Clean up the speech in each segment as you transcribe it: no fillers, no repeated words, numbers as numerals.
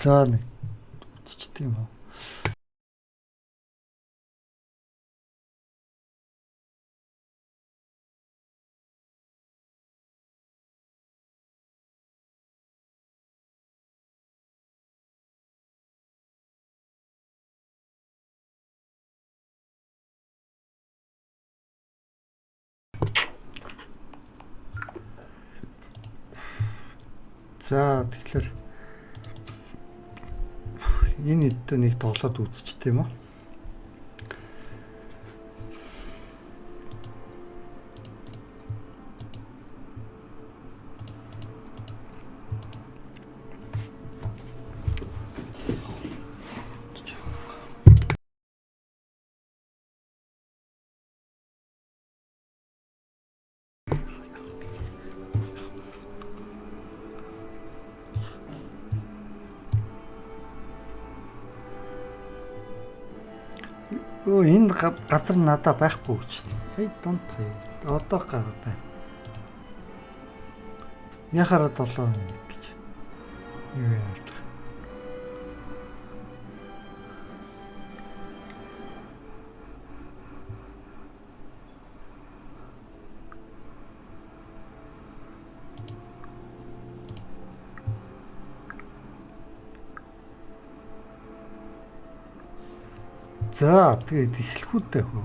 За нэг үзчихдэг юм уу? За тэгэхээр энэ хэдтэй нэг тоглоод үзчихдэг юм уу? Энэ газар надад байхгүй гэж. Хей донт хей. Одоо гараад байна. Яхаараа 7 гэж. Юу яа. За тэгээд эхлэхүүтэй хөө.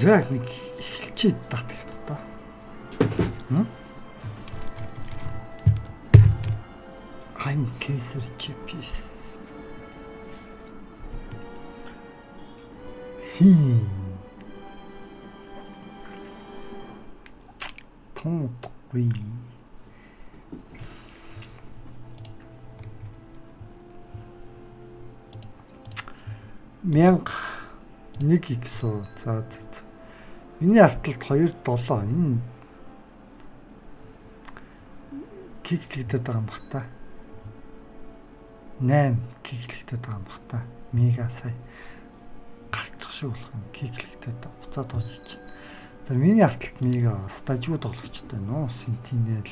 За нэг эхэлчихэд тат ихт та. I'm Kaiser Chippies. Томпгүй. Мянга 1x. За. Миний арталт 2.7. Энэ киклэгдэт байгаа юм бах та. 8 киклэгдэт байгаа юм бах та. Мега сая гарчих шиг болох юм киклэгдэт буцаад тоосч. За миний арталт мега стажиуд тоглогчтой нөө Sentinel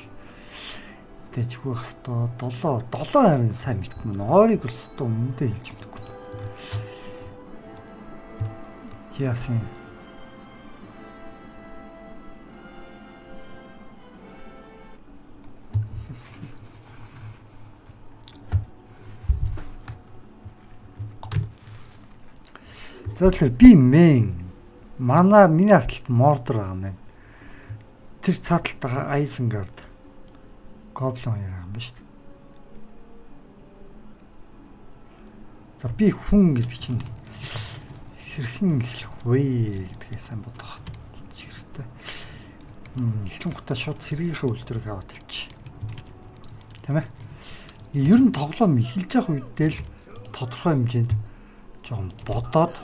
дэжгүй хэвээр 7 харин сайн мэдгүй мөн. Орыг бол өстө өмнөдөө хэлж мэдгүй. Яасан. За тэгэхээр би миний арталт мордор байгаа юм байна. Тэр цааталт Isengard Goblin 2 байгаа юм ба шүү дээ. За би хүн гэдэг чинь хэрхэн эхлэх вэ гэдгээ сайн бодох хэрэгтэй. Эхлэн гутаа шууд сэргийнхээ үйлдвэрийг аваад тавьчих. Тэ мэ? Ер нь тоглоом эхэлж явах үедээ л тодорхой хэмжээнд жоохон бодоод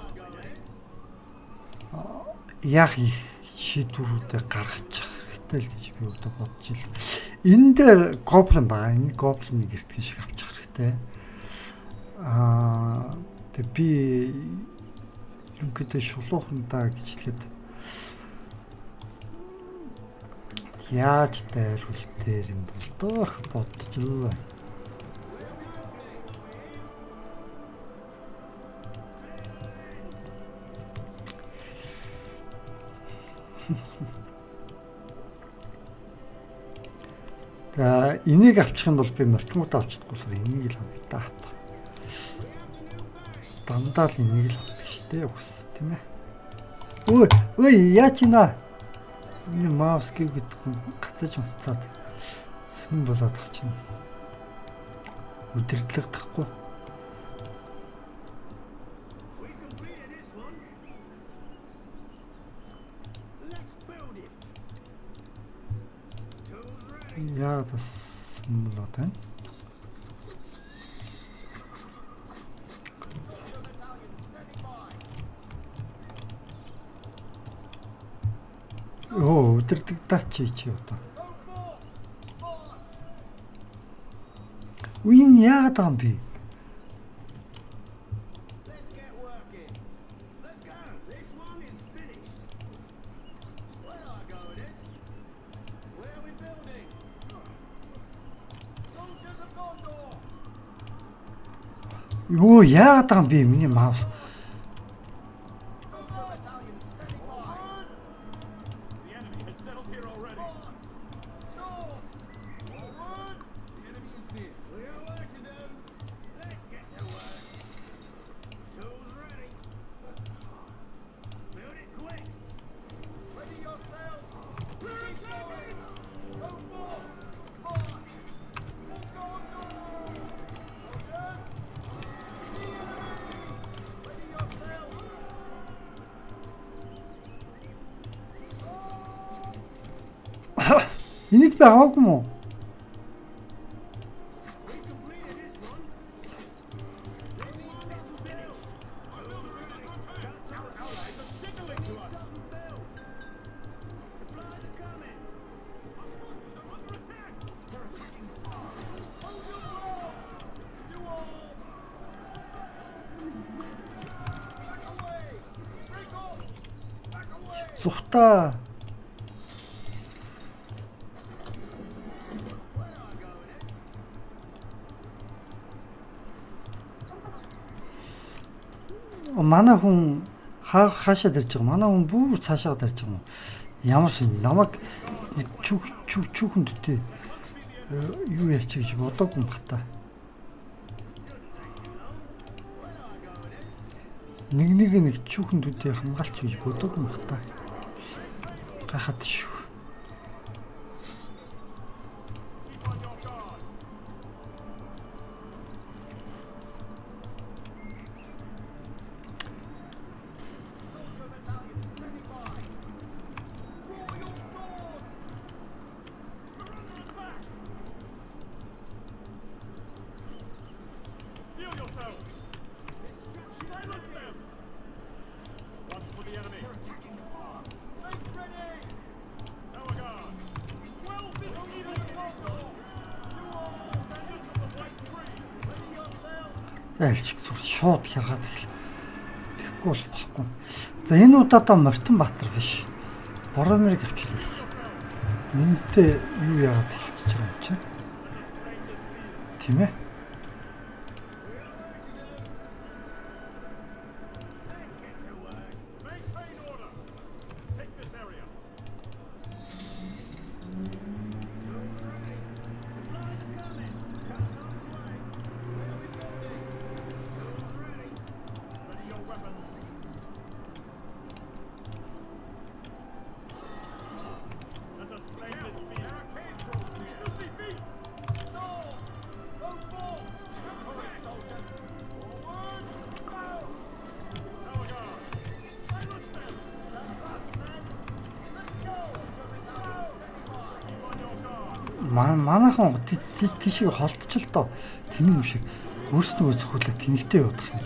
яг их шийдвэрүүдээ гаргачих хэрэгтэй л гэж би өөртөө бодож ил. Энэ дээр гоблин байгаа. Энэ гоблиныг эртгэн шиг авчих хэрэгтэй. Тэг би юм гэдэг шулуухандаа гэж хэлээд яаж дайруулт дээр юм бол доо бодож л. За энийг авчих юм бол би мортгомод авчихдаг болохоор энийг л авъя та. Дандаа л энийг л авдаг шүү дээ үс тийм ээ. Ой яач наа. Энэ маус гэдэг нь гацаж утсаад сонин болоод тах чинь. Өдөрлөгдөхгүй. Яа тас болоод байна. Оо өдөрдөг даач чи одоо. Үин яагаад байгаа юм бэ? Юу яагаад байгаа юм бэ? Миний маус. Энийг би аваагүй мó? Зүхтаа. Манай хүн хаашаа дэрж байгаа? Манай хүн бүр цаашаа дэрж байгаа юм. Ямар ч намайг нэг чүүхэнд үтэй юу яачих гэж бодоогүй юм бата. Нэг чүүхэнд үтэй хамгаалч гэж бодоогүй юм бата. Гахаад шүү. Айлчиг шууд хяргаад эхэл. Тэгэхгүй бол болохгүй. За энэ удаадаа Мортон Баатар биш. Боромирыг авчлаа. Нэгэнтээ юу яагаад хэлчихэж байгаа юм чинь? Тийм ээ. Манайхан тийшээ холдчих л доо. Тэний юм шиг өөрснөө зөвхөлөө тэнэгтэй явах юм.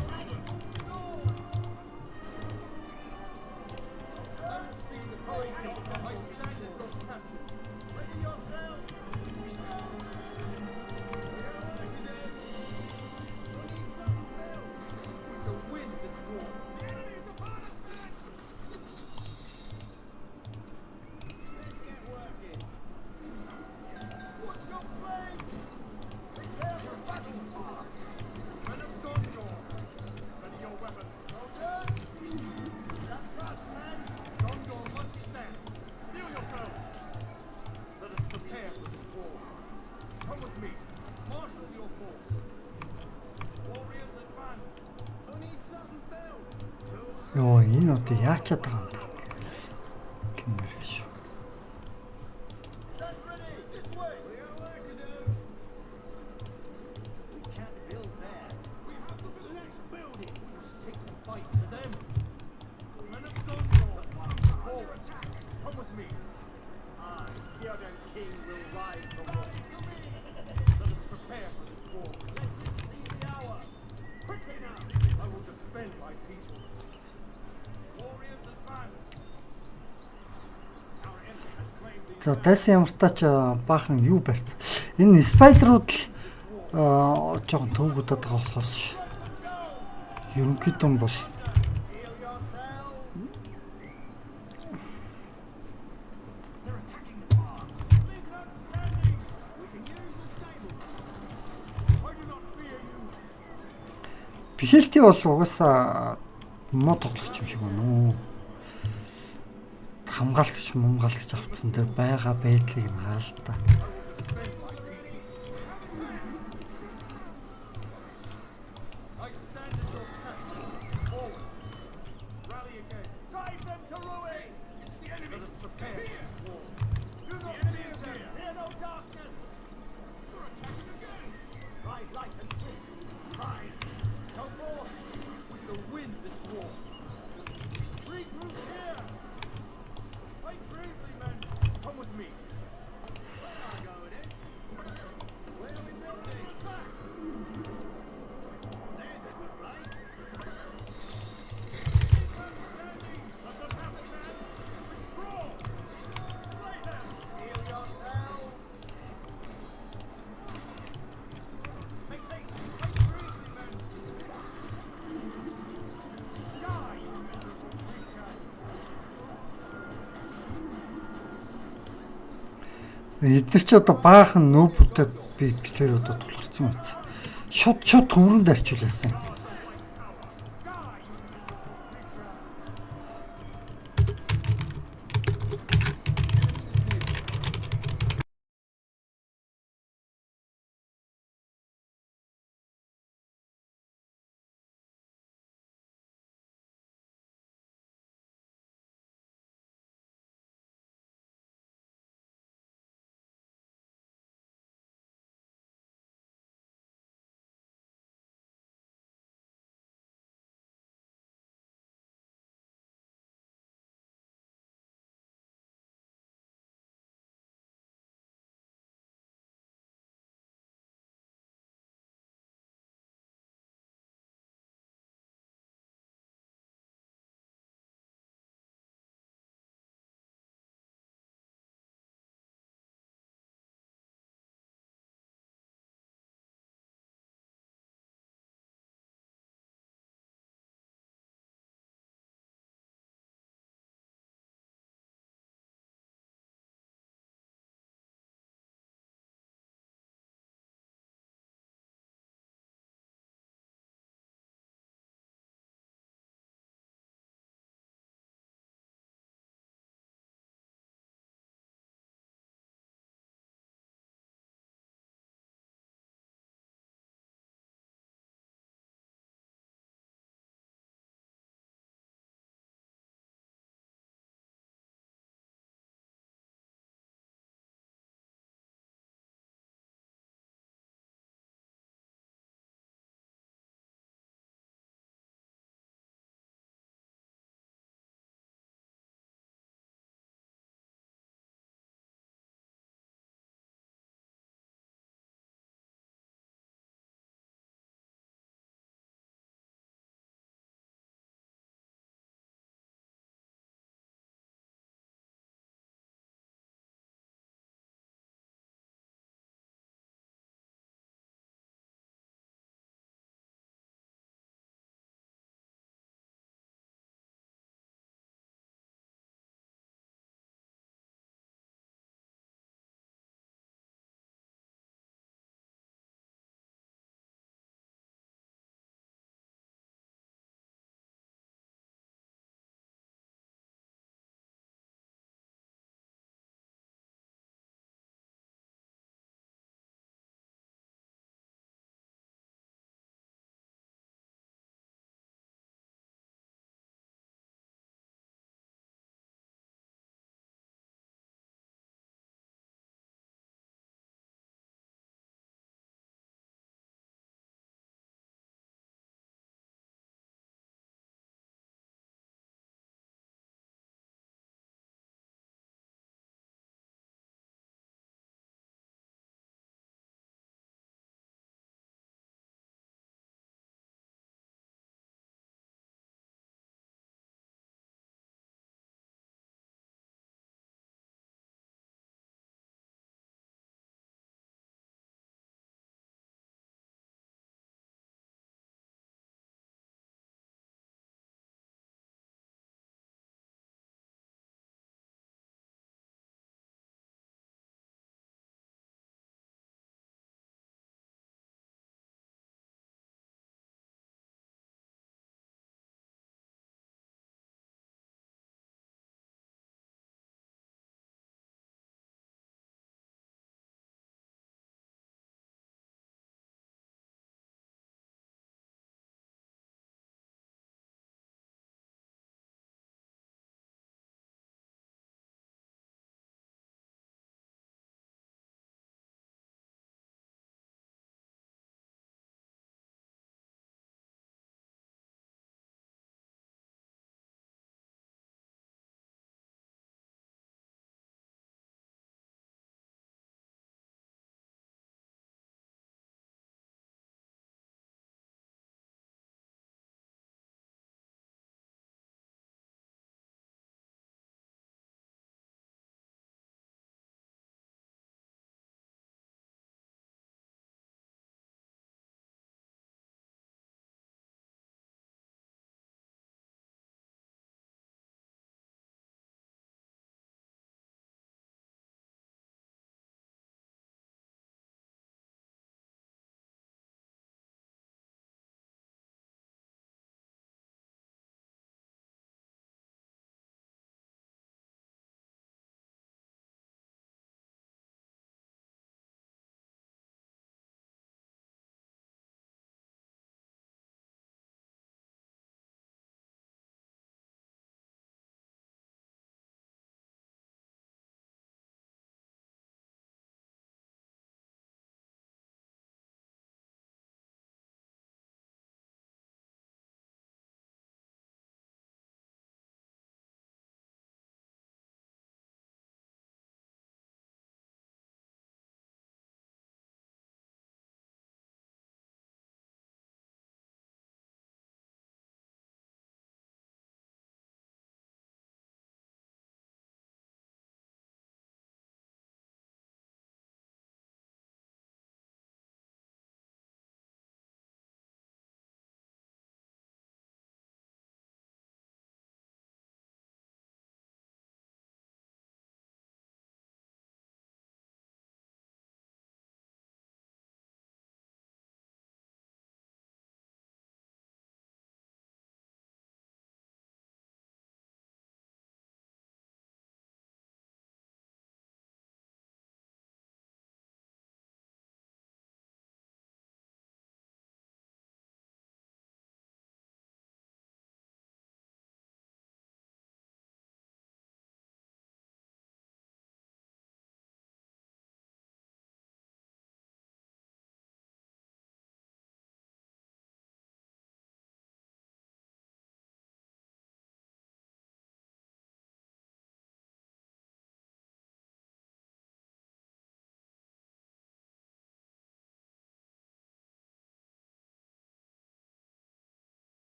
Йоо, энэ одоо яачаад байгаа юм бэ? Гэмээр шүү. Warriors advance! За дайсан ямартаа ч баахан юу барьц. Энэ спайдерууд л жоохон төвгөдөд байгаа болохоос ерөнхийдөө бол бихэлти бол угаасаа муу тоглогч юм шиг байна уу. Хамгаалагч мумгаалагч авцсан дээр байгаа байдлыг нь хараа л та. Эдгээр ч одоо баахан нөөбүүдэд би плеер одоо тулгарсан байсан. Шууд төврөнд арчуулсан.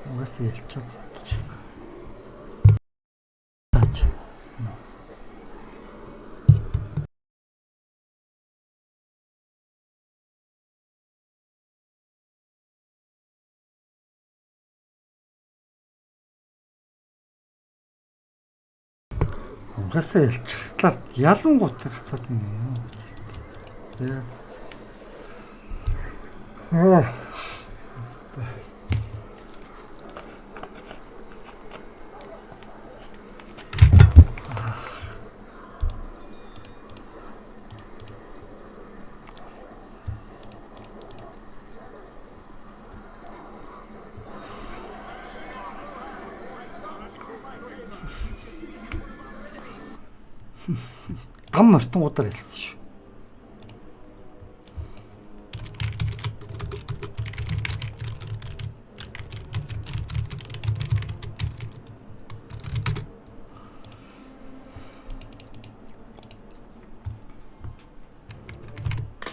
Угаас ялчаад болчих. Тааж. Угаасаа ялчихлаар ялангуутаа гацаад юм. За. Гам мартангуудаар хэлсэн шүү.